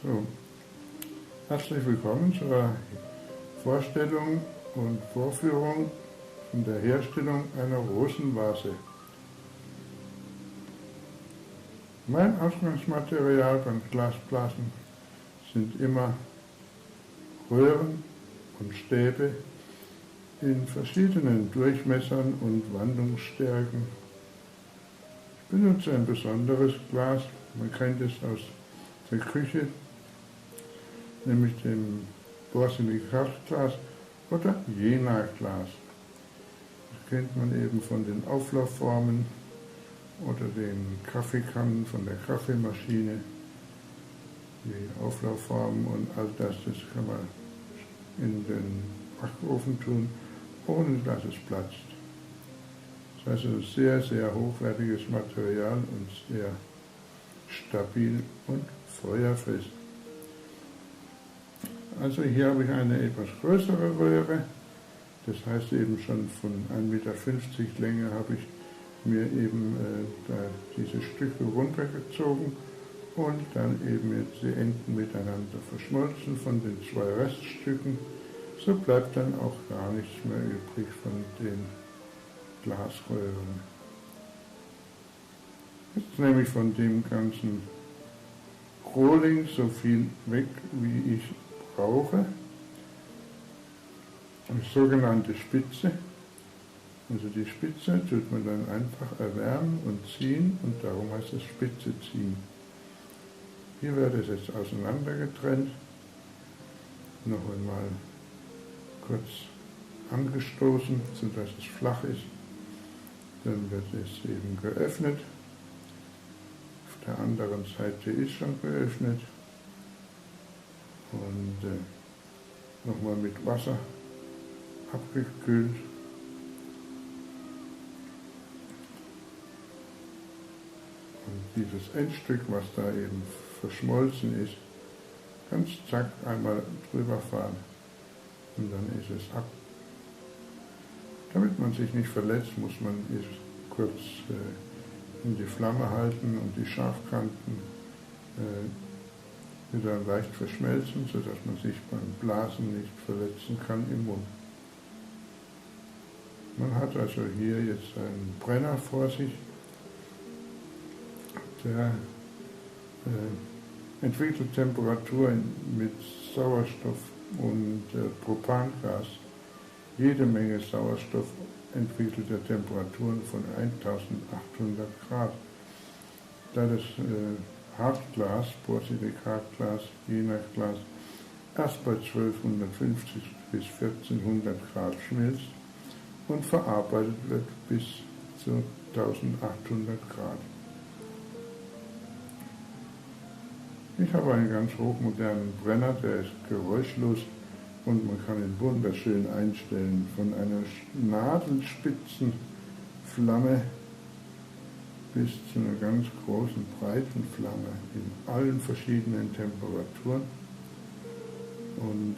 So, herzlich willkommen zur Vorstellung und Vorführung von der Herstellung einer Rosenvase. Mein Ausgangsmaterial beim Glasblasen sind immer Röhren und Stäbe in verschiedenen Durchmessern und Wandungsstärken. Ich benutze ein besonderes Glas, man kennt es aus der Küche, nämlich dem Borsilikatglas oder Jena-Glas. Das kennt man eben von den Auflaufformen oder den Kaffeekannen von der Kaffeemaschine. Die Auflaufformen und all das kann man in den Backofen tun, ohne dass es platzt. Das ist also sehr, sehr hochwertiges Material und sehr stabil und feuerfest. Also hier habe ich eine etwas größere Röhre, das heißt eben schon von 1,50 Meter Länge habe ich mir eben diese Stücke runtergezogen und dann eben jetzt die Enden miteinander verschmolzen von den zwei Reststücken. So bleibt dann auch gar nichts mehr übrig von den Glasröhren. Jetzt nehme ich von dem ganzen Rohling so viel weg, wie ich brauche. Die sogenannte Spitze. Also die Spitze tut man dann einfach erwärmen und ziehen und darum heißt es Spitze ziehen. Hier wird es jetzt auseinander getrennt, noch einmal kurz angestoßen, sodass es flach ist. Dann wird es eben geöffnet. Auf der anderen Seite ist schon geöffnet. Und nochmal mit Wasser abgekühlt. Und dieses Endstück, was da eben verschmolzen ist, ganz zack einmal drüber fahren. Und dann ist es ab. Damit man sich nicht verletzt, muss man es kurz in die Flamme halten und die Scharfkanten wieder leicht verschmelzen, sodass man sich beim Blasen nicht verletzen kann im Mund. Man hat also hier jetzt einen Brenner vor sich, der entwickelt Temperaturen mit Sauerstoff und Propangas. Jede Menge Sauerstoff entwickelt Temperaturen von 1800 Grad. Da das Hartglas, Borsilikatglas, Jena-Glas erst bei 1250 bis 1400 Grad schmilzt und verarbeitet wird bis zu 1800 Grad. Ich habe einen ganz hochmodernen Brenner, der ist geräuschlos und man kann ihn wunderschön einstellen, von einer nadelspitzen Flamme bis zu einer ganz großen, breiten Flamme in allen verschiedenen Temperaturen. Und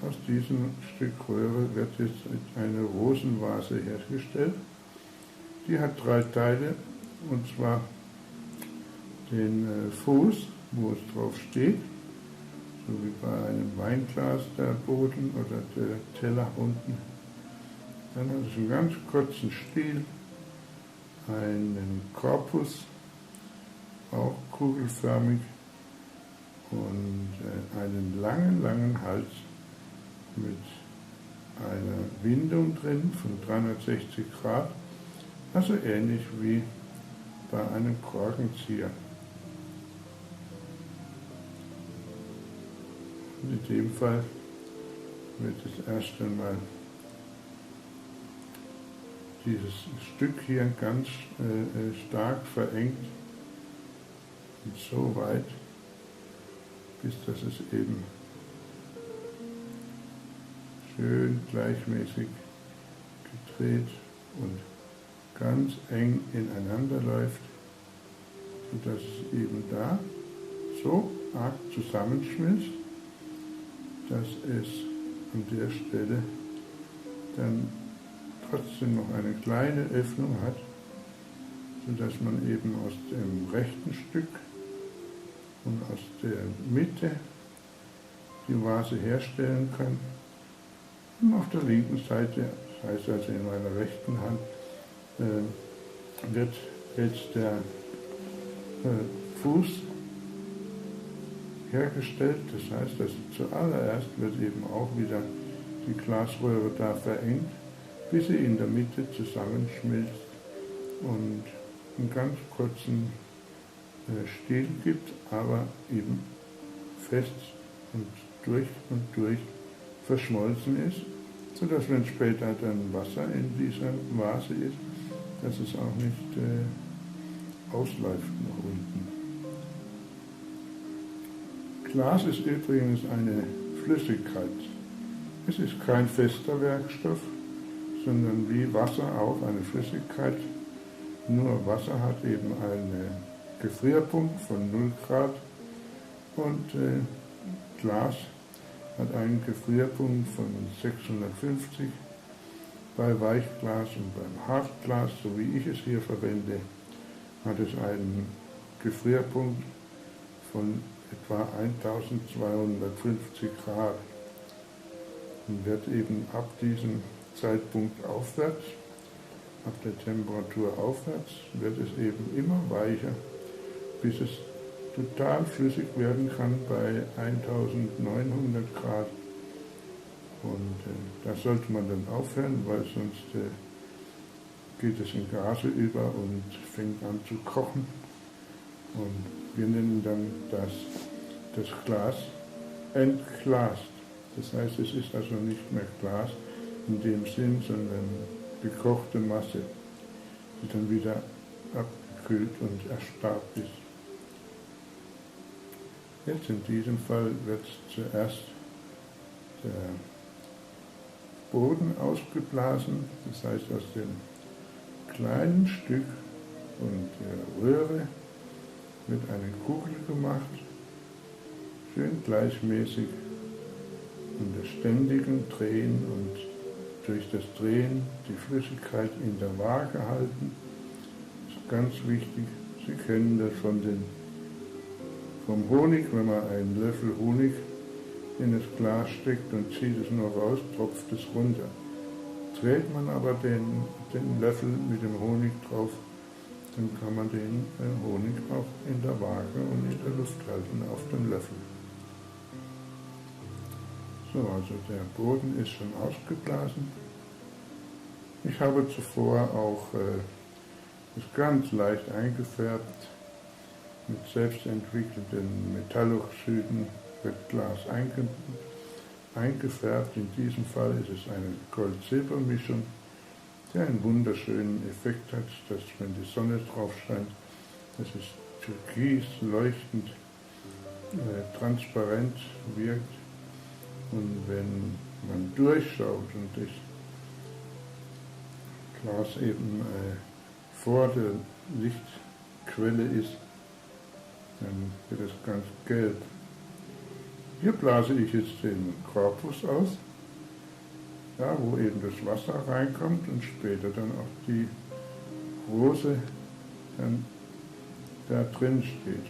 aus diesem Stück Röhre wird jetzt eine Rosenvase hergestellt. Die hat 3 Teile, und zwar den Fuß, wo es drauf steht, so wie bei einem Weinglas der Boden oder der Teller unten. Dann hat es einen ganz kurzen Stiel, einen Korpus, auch kugelförmig, und einen langen Hals mit einer Windung drin von 360 Grad, also ähnlich wie bei einem Korkenzieher. Und in dem Fall wird das erste Mal dieses Stück hier ganz stark verengt und so weit, bis dass es eben schön gleichmäßig gedreht und ganz eng ineinander läuft, sodass es eben da so arg zusammenschmilzt, dass es an der Stelle dann trotzdem noch eine kleine Öffnung hat, sodass man eben aus dem rechten Stück und aus der Mitte die Vase herstellen kann. Und auf der linken Seite, das heißt also in meiner rechten Hand, wird jetzt der Fuß hergestellt. Das heißt, dass zuallererst wird eben auch wieder die Glasröhre da verengt, bis sie in der Mitte zusammenschmilzt und einen ganz kurzen Stiel gibt, aber eben fest und durch verschmolzen ist, sodass, wenn später dann Wasser in dieser Vase ist, dass es auch nicht ausläuft nach unten. Glas ist übrigens eine Flüssigkeit. Es ist kein fester Werkstoff, sondern wie Wasser auch eine Flüssigkeit. Nur Wasser hat eben einen Gefrierpunkt von 0 Grad und Glas hat einen Gefrierpunkt von 650. Bei Weichglas und beim Hartglas, so wie ich es hier verwende, hat es einen Gefrierpunkt von etwa 1250 Grad und wird eben ab diesem Zeitpunkt aufwärts, ab der Temperatur aufwärts, wird es eben immer weicher, bis es total flüssig werden kann bei 1900 Grad. Und da sollte man dann aufhören, weil sonst geht es in Gase über und fängt an zu kochen. Und wir nennen dann das Glas entglast. Das heißt, es ist also nicht mehr Glas in dem Sinn, sondern gekochte Masse, die dann wieder abgekühlt und erstarrt ist. Jetzt in diesem Fall wird zuerst der Boden ausgeblasen, das heißt aus dem kleinen Stück und der Röhre wird eine Kugel gemacht, schön gleichmäßig unter ständigem Drehen und durch das Drehen die Flüssigkeit in der Waage halten. Das ist ganz wichtig. Sie kennen das vom Honig, wenn man einen Löffel Honig in das Glas steckt und zieht es nur raus, tropft es runter. Dreht man aber den Löffel mit dem Honig drauf, dann kann man den Honig auch in der Waage und in der Luft halten auf dem Löffel. So, also der Boden ist schon ausgeblasen. Ich habe zuvor auch das ganz leicht eingefärbt. Mit selbstentwickelten Metalloxiden wird Glas eingefärbt. In diesem Fall ist es eine Gold-Silber-Mischung, die einen wunderschönen Effekt hat, dass, wenn die Sonne drauf scheint, dass es türkis, leuchtend, transparent wirkt. Und wenn man durchschaut und das Glas eben vor der Lichtquelle ist, dann wird es ganz gelb. Hier blase ich jetzt den Korpus aus, ja, wo eben das Wasser reinkommt und später dann auch die Rose dann da drin steht.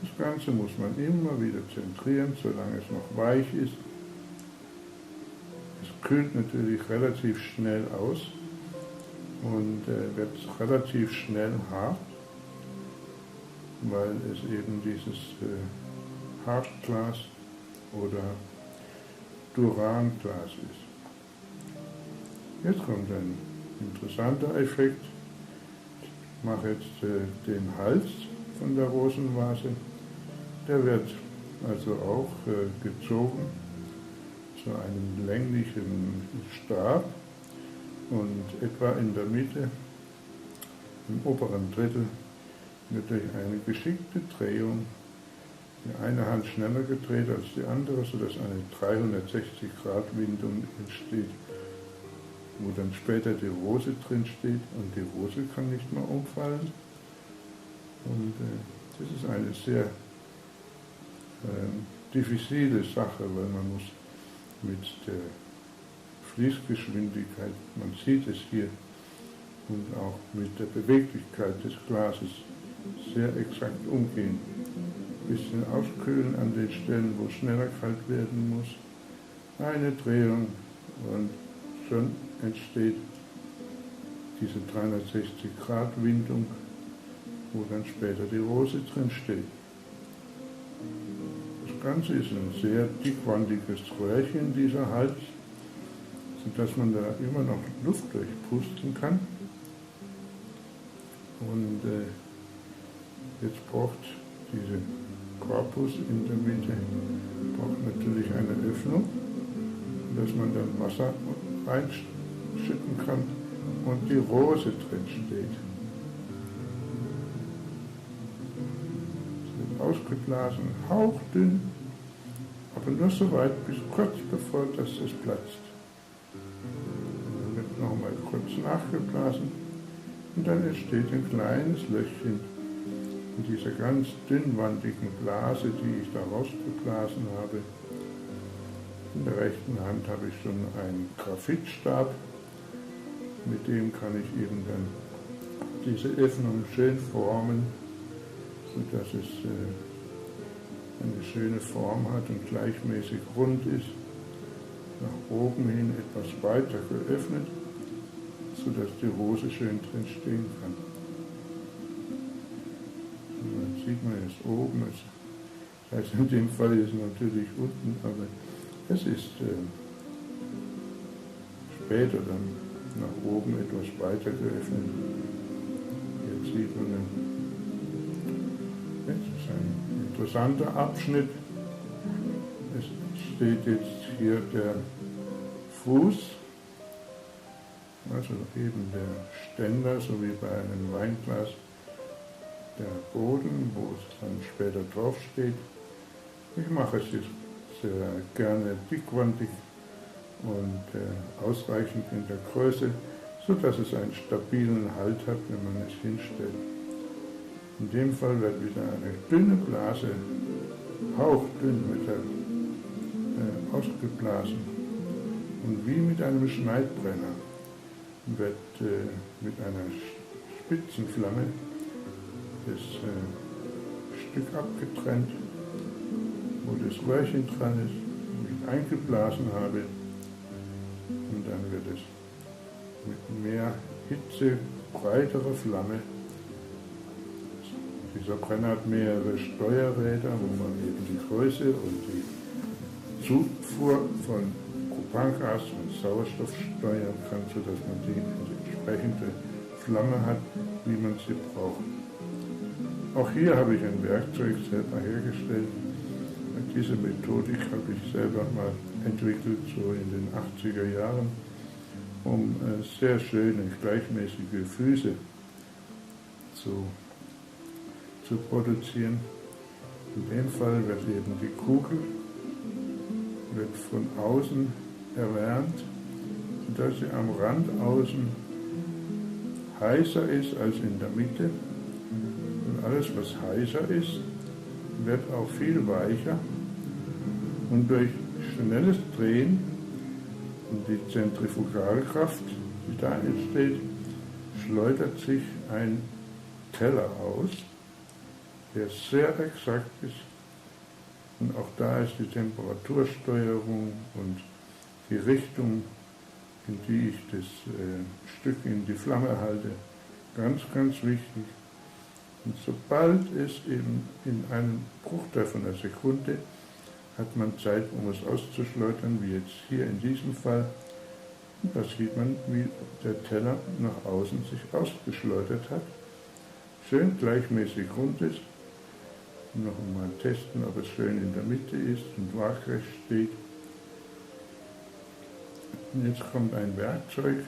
Das Ganze muss man immer wieder zentrieren, solange es noch weich ist. Es kühlt natürlich relativ schnell aus und wird relativ schnell hart, weil es eben dieses Hartglas oder Duranglas ist. Jetzt kommt ein interessanter Effekt. Ich mache jetzt den Hals von der Rosenvase. Der wird also auch gezogen zu einem länglichen Stab und etwa in der Mitte, im oberen Drittel, wird durch eine geschickte Drehung die eine Hand schneller gedreht als die andere, sodass eine 360-Grad-Windung entsteht, wo dann später die Rose drin steht und die Rose kann nicht mehr umfallen. Und das ist eine sehr diffizile Sache, weil man muss mit der Fließgeschwindigkeit, man sieht es hier, und auch mit der Beweglichkeit des Glases sehr exakt umgehen. bisschen auskühlen an den Stellen, wo es schneller kalt werden muss. Eine Drehung und schon entsteht diese 360-Grad-Windung, wo dann später die Rose drin steht. Das Ganze ist ein sehr dickwandiges Röhrchen, dieser Hals, sodass man da immer noch Luft durchpusten kann. Und jetzt braucht dieser Korpus in der Mitte braucht natürlich eine Öffnung, dass man dann Wasser reinschütten kann und die Rose drin steht. Es wird ausgeblasen, hauchdünn, aber nur so weit bis kurz bevor es platzt. Dann wird nochmal kurz nachgeblasen und dann entsteht ein kleines Löchchen in dieser ganz dünnwandigen Blase, die ich da rausgeblasen habe. In der rechten Hand habe ich schon einen Graphitstab, mit dem kann ich eben dann diese Öffnung schön formen, sodass es eine schöne Form hat und gleichmäßig rund ist, nach oben hin etwas weiter geöffnet, sodass die Rose schön drin stehen kann. Und dann sieht man jetzt oben, das heißt in dem Fall ist es natürlich unten, aber es ist später dann nach oben etwas weiter geöffnet. Jetzt sieht man, das ist ein interessanter Abschnitt. Es steht jetzt hier der Fuß, also eben der Ständer, so wie bei einem Weinglas, der Boden, wo es dann später drauf steht. Ich mache es jetzt sehr gerne dickwandig und ausreichend in der Größe, sodass es einen stabilen Halt hat, wenn man es hinstellt. In dem Fall wird wieder eine dünne Blase, hauchdünn ausgeblasen und wie mit einem Schneidbrenner wird mit einer Spitzenflamme das Stück abgetrennt, wo das Röhrchen dran ist, wo ich eingeblasen habe, und dann wird es mit mehr Hitze, breiterer Flamme. Dieser Brenner hat mehrere Steuerräder, wo man eben die Größe und die Zufuhr von Propangas und Sauerstoff steuern kann, sodass man die entsprechende Flamme hat, wie man sie braucht. Auch hier habe ich ein Werkzeug selber hergestellt. Diese Methodik habe ich selber mal entwickelt, so in den 80er Jahren, um sehr schöne, gleichmäßige Füße zu produzieren. In dem Fall wird eben die Kugel wird von außen erwärmt, sodass sie am Rand außen heißer ist als in der Mitte. Und alles, was heißer ist, wird auch viel weicher. Und durch schnelles Drehen und die Zentrifugalkraft, die da entsteht, schleudert sich ein Teller aus, der sehr exakt ist. Und auch da ist die Temperatursteuerung und die Richtung, in die ich das Stück in die Flamme halte, ganz, ganz wichtig. Und sobald es eben in einem Bruchteil von einer Sekunde hat man Zeit, um es auszuschleudern, wie jetzt hier in diesem Fall. Und da sieht man, wie der Teller nach außen sich ausgeschleudert hat. Schön gleichmäßig rund ist. Noch einmal testen, ob es schön in der Mitte ist und waagrecht steht. Und jetzt kommt ein Werkzeug,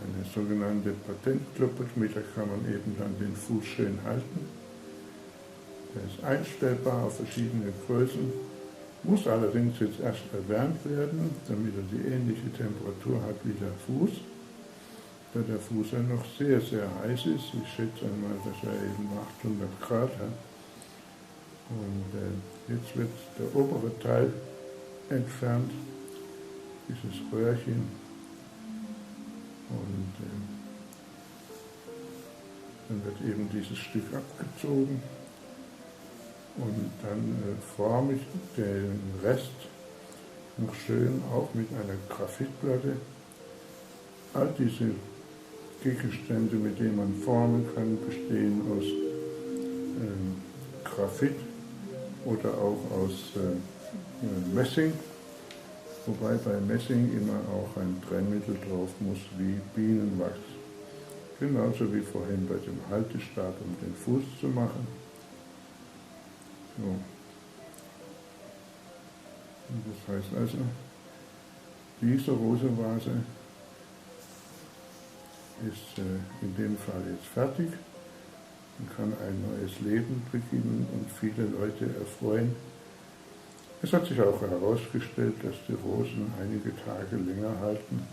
eine sogenannte Patentkluppe, mit der kann man eben dann den Fuß schön halten. Der ist einstellbar auf verschiedene Größen, muss allerdings jetzt erst erwärmt werden, damit er die ähnliche Temperatur hat wie der Fuß, da der Fuß ja noch sehr, sehr heiß ist. Ich schätze einmal, dass er eben 800 Grad hat. Und jetzt wird der obere Teil entfernt, dieses Röhrchen, und dann wird eben dieses Stück abgezogen. Und dann forme ich den Rest noch schön auch mit einer Graphitplatte. All diese Gegenstände, mit denen man formen kann, bestehen aus Graphit oder auch aus Messing, wobei bei Messing immer auch ein Trennmittel drauf muss, wie Bienenwachs. Genauso wie vorhin bei dem Haltestab, um den Fuß zu machen. So. Und das heißt also, diese Rosenvase ist in dem Fall jetzt fertig und kann ein neues Leben beginnen und viele Leute erfreuen. Es hat sich auch herausgestellt, dass die Rosen einige Tage länger halten.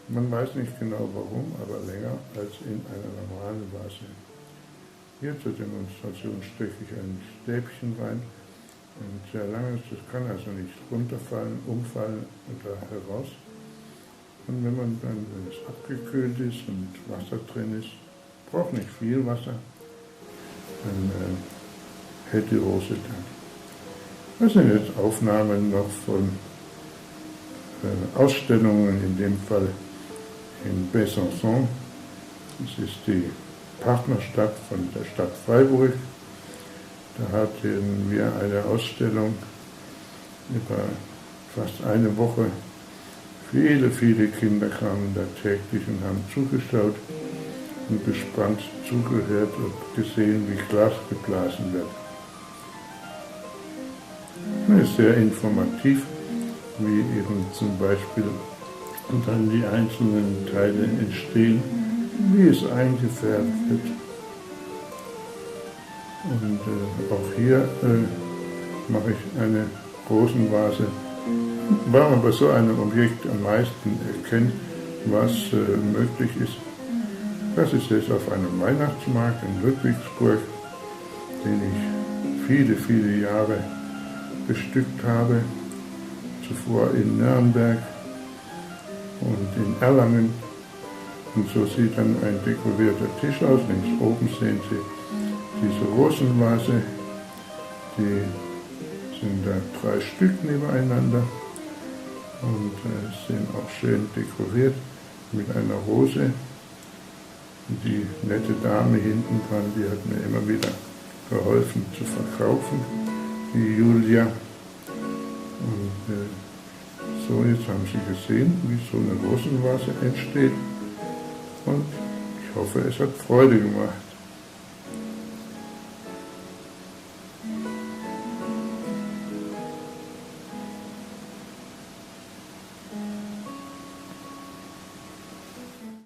Man weiß nicht genau warum, aber länger als in einer normalen Vase. Hier zur Demonstration stecke ich ein Stäbchen rein, ein sehr langes, das kann also nicht runterfallen, umfallen oder heraus. Und wenn man dann, wenn es abgekühlt ist und Wasser drin ist, braucht nicht viel Wasser, dann hält die Rose dann. Das sind jetzt Aufnahmen noch von Ausstellungen, in dem Fall in Besançon. Das ist die Partnerstadt von der Stadt Freiburg. Da hatten wir eine Ausstellung über fast eine Woche. Viele, viele Kinder kamen da täglich und haben zugeschaut und gespannt zugehört und gesehen, wie Glas geblasen wird. Das ist sehr informativ, wie eben zum Beispiel dann die einzelnen Teile entstehen, wie es eingefärbt wird. Und auch hier mache ich eine Rosenvase, weil man bei so einem Objekt am meisten erkennt, was möglich ist. Das ist jetzt auf einem Weihnachtsmarkt in Ludwigsburg, den ich viele, viele Jahre bestückt habe, zuvor in Nürnberg und in Erlangen. Und so sieht dann ein dekorierter Tisch aus. Links oben sehen Sie diese Rosenvase, die sind da 3 Stück nebeneinander und sind auch schön dekoriert mit einer Rose. Die nette Dame hinten dran, die hat mir immer wieder geholfen zu verkaufen, die Julia. Und so, jetzt haben Sie gesehen, wie so eine Rosenvase entsteht. Und ich hoffe, es hat Freude gemacht.